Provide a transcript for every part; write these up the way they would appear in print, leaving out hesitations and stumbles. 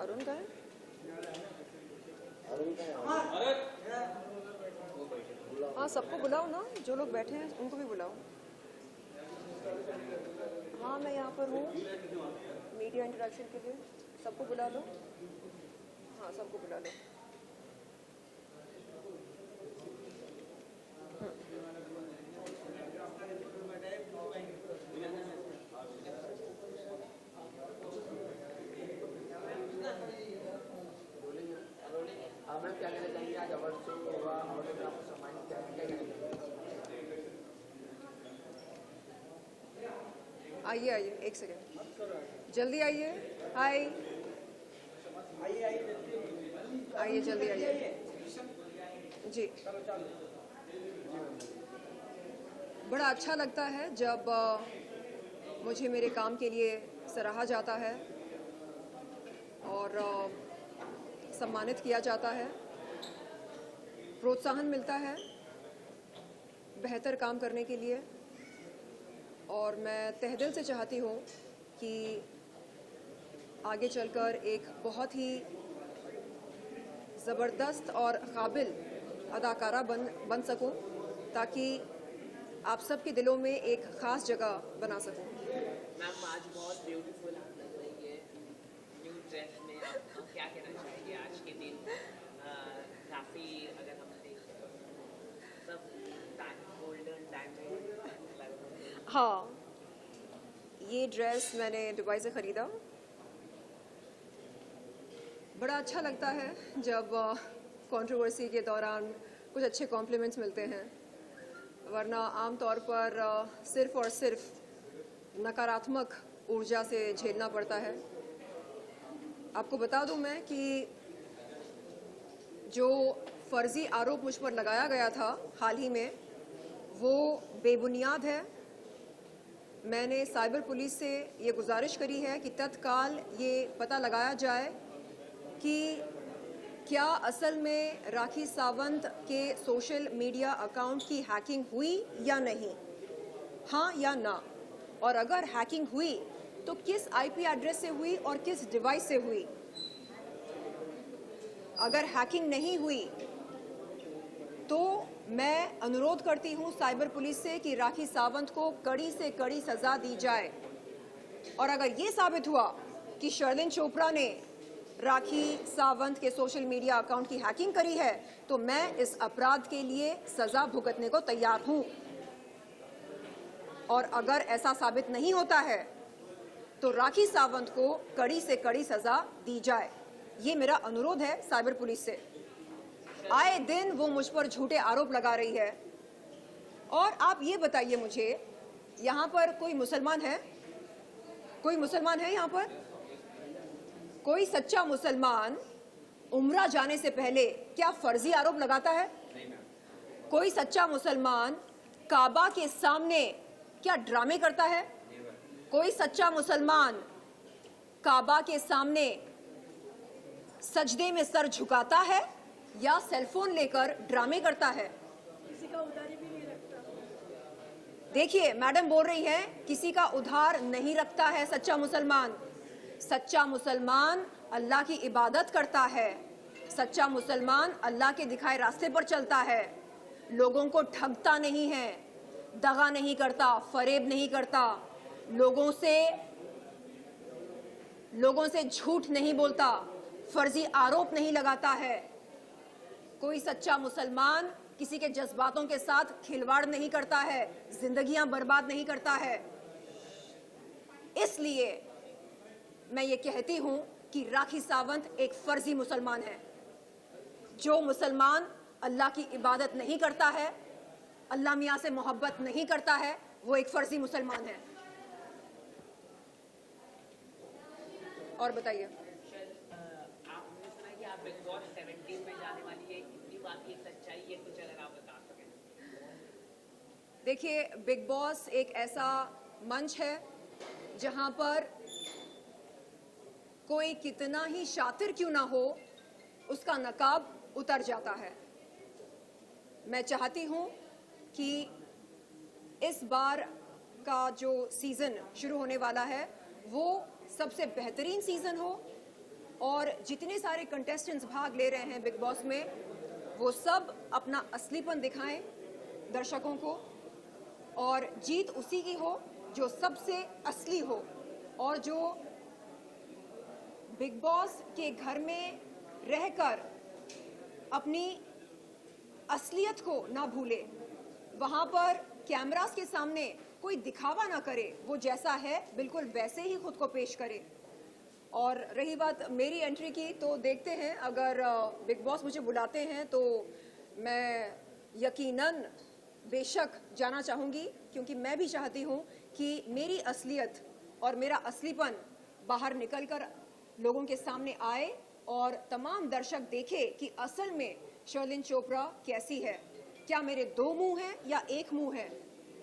अरुण का है? हाँ, सबको बुलाओ ना, जो लोग बैठे हैं उनको भी बुलाओ। हाँ, मैं यहाँ पर हूँ मीडिया इंटरेक्शन के लिए, सबको बुला लो। हाँ, सबको बुला लो। मैम क्या कहना चाहेंगे आज अवार्ड शो होगा, अवार्ड में आपको सम्मानित क्या कहना चाहेंगे? आइए आइए, एक सेकेंड, जल्दी आइए। हाय, आइए जल्दी आइए जी। बड़ा अच्छा लगता है जब मुझे मेरे काम के लिए सराहा जाता है और सम्मानित किया जाता है, प्रोत्साहन मिलता है बेहतर काम करने के लिए। और मैं तहे दिल से चाहती हूँ कि आगे चलकर एक बहुत ही ज़बरदस्त और काबिल अदाकारा बन सकूं, ताकि आप सबके दिलों में एक ख़ास जगह बना सकूं। मैम आज बहुत ब्यूटीफुल आप लग रही है न्यू ड्रेस में, आप क्या कहना चाहेंगे आज के दिन? काफ़ी अगर हम देखें सब गोल्डन डायमंड लग रहे हैं। हाँ, ये ड्रेस मैंने दुबई से ख़रीदा। बड़ा अच्छा लगता है जब कंट्रोवर्सी के दौरान कुछ अच्छे कॉम्प्लीमेंट्स मिलते हैं, वरना आम तौर पर सिर्फ़ और सिर्फ नकारात्मक ऊर्जा से झेलना पड़ता है। आपको बता दूं मैं कि जो फर्जी आरोप मुझ पर लगाया गया था हाल ही में, वो बेबुनियाद है। मैंने साइबर पुलिस से ये गुजारिश करी है कि तत्काल ये पता लगाया जाए कि क्या असल में राखी सावंत के सोशल मीडिया अकाउंट की हैकिंग हुई या नहीं, हाँ या ना, और अगर हैकिंग हुई तो किस आईपी एड्रेस से हुई और किस डिवाइस से हुई। अगर हैकिंग नहीं हुई तो मैं अनुरोध करती हूं साइबर पुलिस से कि राखी सावंत को कड़ी से कड़ी सजा दी जाए। और अगर ये साबित हुआ कि शर्लिन चोपड़ा ने राखी सावंत के सोशल मीडिया अकाउंट की हैकिंग करी है, तो मैं इस अपराध के लिए सजा भुगतने को तैयार हूं। और अगर ऐसा साबित नहीं होता है तो राखी सावंत को कड़ी से कड़ी सजा दी जाए। ये मेरा अनुरोध है साइबर पुलिस से। आए दिन वो मुझ पर झूठे आरोप लगा रही है। और आप ये बताइए मुझे, यहाँ पर कोई मुसलमान है? कोई मुसलमान है यहाँ पर? कोई सच्चा मुसलमान उम्रा जाने से पहले क्या फर्जी आरोप लगाता है? कोई सच्चा मुसलमान काबा के सामने क्या ड्रामे करता है? कोई सच्चा मुसलमान काबा के सामने सजदे में सर झुकाता है या सेलफोन लेकर ड्रामे करता है? किसी का उधारी भी नहीं रखता। देखिए, मैडम बोल रही है किसी का उधार नहीं रखता है सच्चा मुसलमान। सच्चा मुसलमान अल्लाह की इबादत करता है। सच्चा मुसलमान अल्लाह के दिखाए रास्ते पर चलता है, लोगों को ठगता नहीं है, दगा नहीं करता, फरेब नहीं करता, लोगों से झूठ नहीं बोलता, फर्जी आरोप नहीं लगाता है। कोई सच्चा मुसलमान किसी के जज्बातों के साथ खिलवाड़ नहीं करता है, जिंदगियां बर्बाद नहीं करता है। इसलिए मैं ये कहती हूं कि राखी सावंत एक फर्जी मुसलमान है। जो मुसलमान अल्लाह की इबादत नहीं करता है, अल्लाह मियां से मोहब्बत नहीं करता है, वो एक फर्जी मुसलमान है। और बताइए। आपने सुना कि आप बिग बॉस 17 में जाने वाली है, कितनी बात की सच्चाई है, कुछ अगर आप बता सकें। देखिए, बिग बॉस एक ऐसा मंच है जहां पर कोई कितना ही शातिर क्यों ना हो, उसका नकाब उतर जाता है। मैं चाहती हूं कि इस बार का जो सीज़न शुरू होने वाला है वो सबसे बेहतरीन सीज़न हो और जितने सारे कंटेस्टेंट्स भाग ले रहे हैं बिग बॉस में वो सब अपना असलीपन दिखाएं दर्शकों को और जीत उसी की हो जो सबसे असली हो और जो बिग बॉस के घर में रहकर अपनी असलियत को ना भूले, वहां पर कैमरास के सामने कोई दिखावा ना करे, वो जैसा है बिल्कुल वैसे ही खुद को पेश करे। और रही बात मेरी एंट्री की, तो देखते हैं अगर बिग बॉस मुझे बुलाते हैं तो मैं यकीनन बेशक जाना चाहूँगी, क्योंकि मैं भी चाहती हूँ कि मेरी असलियत और मेरा असलीपन बाहर निकलकर लोगों के सामने आए और तमाम दर्शक देखे कि असल में शर्लिन चोपड़ा कैसी है। क्या मेरे दो मुंह हैं या एक मुंह है?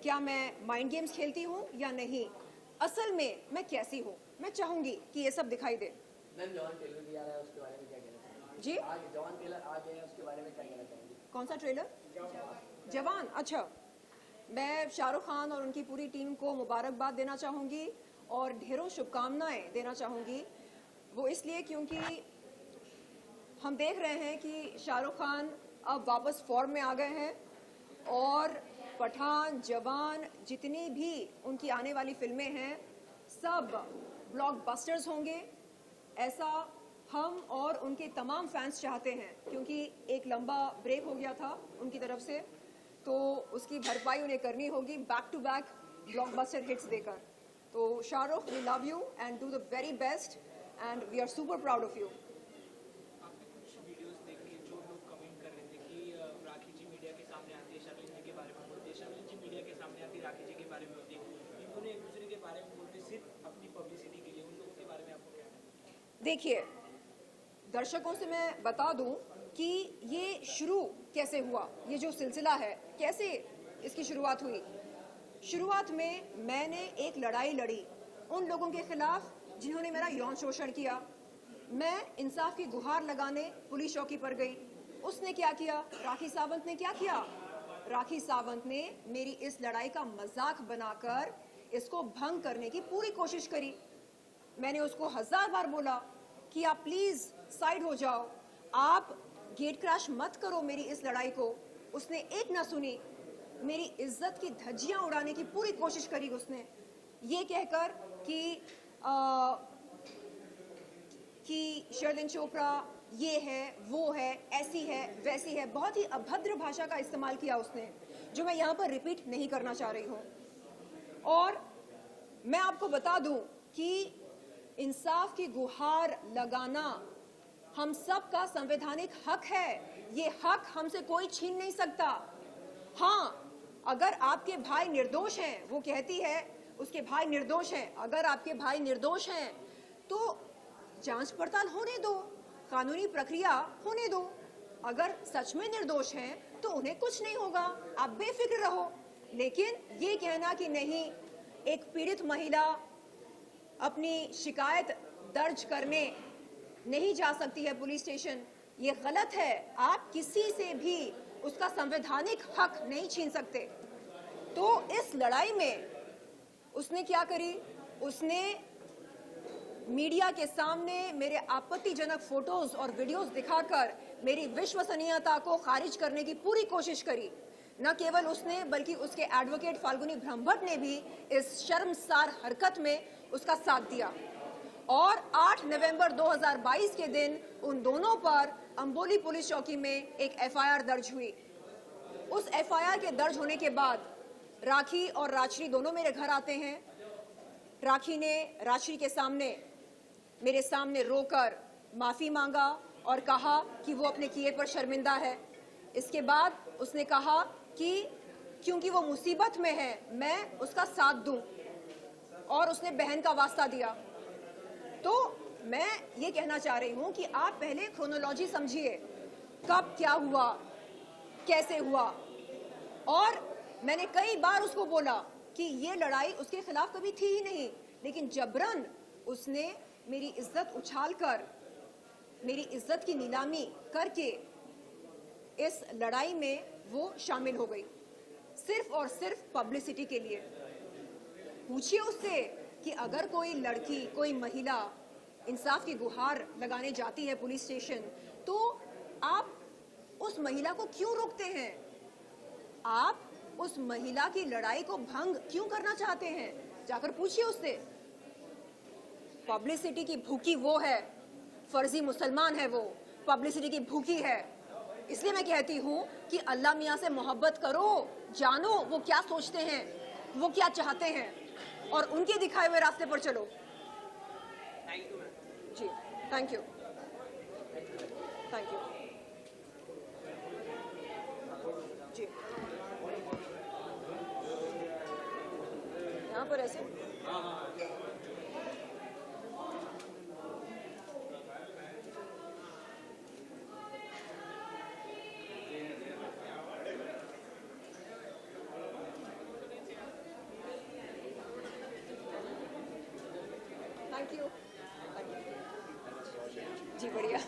क्या मैं माइंड गेम्स खेलती हूँ या नहीं? असल में मैं कैसी हूँ? मैं चाहूंगी कि ये सब दिखाई दे। मैम जवान टेलर भी आ रहा है, उसके बारे में क्या कहना चाहेंगे? जी, आज जवान टेलर आ गए हैं, उसके बारे में क्या कहना चाहेंगे? कौन सा ट्रेलर? जवान। अच्छा, मैं शाहरुख खान और उनकी पूरी टीम को मुबारकबाद देना चाहूंगी और ढेरों शुभकामनाएं देना चाहूंगी। वो इसलिए क्योंकि हम देख रहे हैं कि शाहरुख खान अब वापस फॉर्म में आ गए हैं और पठान, जवान, जितनी भी उनकी आने वाली फिल्में हैं सब ब्लॉकबस्टर्स होंगे, ऐसा हम और उनके तमाम फैंस चाहते हैं, क्योंकि एक लंबा ब्रेक हो गया था उनकी तरफ से, तो उसकी भरपाई उन्हें करनी होगी back to back blockbuster hits देकर। तो Shahrukh, we love you and do the very best and we are super proud of you. आपने कुछ वीडियोस देखी जो लोग कमेंट कर रहे थे कि राखी जी मीडिया के सामने आती है, शर्लिन जी के बारे में बोलती है, शर्लिन जी मीडिया के सामने आती है, राखी जी के बारे में होती है, इन दोनों एक दूसरे के बारे में बोलते सिर्फ अपनी पब्लिसिटी के लिए। उन लोगों के बारे में आपको क्या कहना है? देखिए, दर्शकों से मैं बता दूं कि ये शुरू कैसे हुआ, ये जो सिलसिला है कैसे इसकी शुरुआत हुई। शुरुआत में मैंने एक लड़ाई लड़ी उन लोगों के खिलाफ जिन्होंने मेरा यौन शोषण किया। मैं इंसाफ की गुहार लगाने पुलिस चौकी पर गई। उसने क्या किया? राखी सावंत ने क्या किया? राखी सावंत ने मेरी इस लड़ाई का मजाक बनाकर इसको भंग करने की पूरी कोशिश करी। मैंने उसको 1000 बार बोला कि आप प्लीज साइड हो जाओ, आप गेट क्रैश मत करो मेरी इस लड़ाई को। उसने एक ना सुनी, मेरी इज्जत की धज्जियां उड़ाने की पूरी कोशिश करी उसने, ये कहकर कि शर्लिन चोपड़ा ये है, वो है, ऐसी है, वैसी है। बहुत ही अभद्र भाषा का इस्तेमाल किया उसने, जो मैं यहाँ पर रिपीट नहीं करना चाह रही हूँ। और मैं आपको बता दूं कि इंसाफ की गुहार लगाना हम सब का संवैधानिक हक है। ये हक हमसे कोई छीन नहीं सकता। हाँ, अगर आपके भाई निर्दोष हैं, वो कहती है उसके भाई निर्दोष हैं, अगर आपके भाई निर्दोष हैं तो जांच पड़ताल होने दो, कानूनी प्रक्रिया होने दो। अगर सच में निर्दोष हैं तो उन्हें कुछ नहीं होगा, आप बेफिक्र रहो। लेकिन ये कहना कि नहीं, एक पीड़ित महिला अपनी शिकायत दर्ज करने नहीं जा सकती है पुलिस स्टेशन, ये गलत है। आप किसी से भी उसका संवैधानिक हक नहीं छीन सकते। तो इस लड़ाई में उसने क्या करी? उसने मीडिया के सामने मेरे आपत्तिजनक फोटोज और वीडियोस दिखाकर मेरी विश्वसनीयता को खारिज करने की पूरी कोशिश करी। न केवल उसने, बल्कि उसके एडवोकेट फाल्गुनी ब्रह्मभट्ट ने भी इस शर्मसार हरकत में उसका साथ दिया। और 8 नवंबर 2022 के दिन उन दोनों पर अंबोली पुलिस चौकी में एक एफआईआर दर्ज हुई। उस एफआईआर के दर्ज होने के बाद राखी और राजश्री दोनों मेरे घर आते हैं। राखी ने राजश्री के सामने, मेरे सामने रोकर माफी मांगा और कहा कि वो अपने किए पर शर्मिंदा है। इसके बाद उसने कहा कि क्योंकि वो मुसीबत में है मैं उसका साथ दूं, और उसने बहन का वास्ता दिया। तो मैं ये कहना चाह रही हूं कि आप पहले क्रोनोलॉजी समझिए, कब क्या हुआ, कैसे हुआ। और मैंने कई बार उसको बोला कि ये लड़ाई उसके खिलाफ कभी थी ही नहीं, लेकिन जबरन उसने मेरी इज्जत उछालकर, मेरी इज्जत की नीलामी करके इस लड़ाई में वो शामिल हो गई, सिर्फ और सिर्फ पब्लिसिटी के लिए। पूछिए उससे कि अगर कोई लड़की, कोई महिला इंसाफ की गुहार लगाने जाती है पुलिस स्टेशन, तो आप उस महिला को क्यों रोकते हैं? आप उस महिला की लड़ाई को भंग क्यों करना चाहते हैं? जाकर पूछिए उससे। पब्लिसिटी की भूखी वो है, फर्जी मुसलमान है वो, पब्लिसिटी की भूखी है। इसलिए मैं कहती हूं कि अल्लाह मियां से मोहब्बत करो, जानो वो क्या सोचते हैं, वो क्या चाहते हैं, और उनके दिखाए हुए रास्ते पर चलो। Thank you ma'am. जी, थैंक यू, थैंक यू जी। यहाँ पर ऐसे थैंक यू जी, बढ़िया।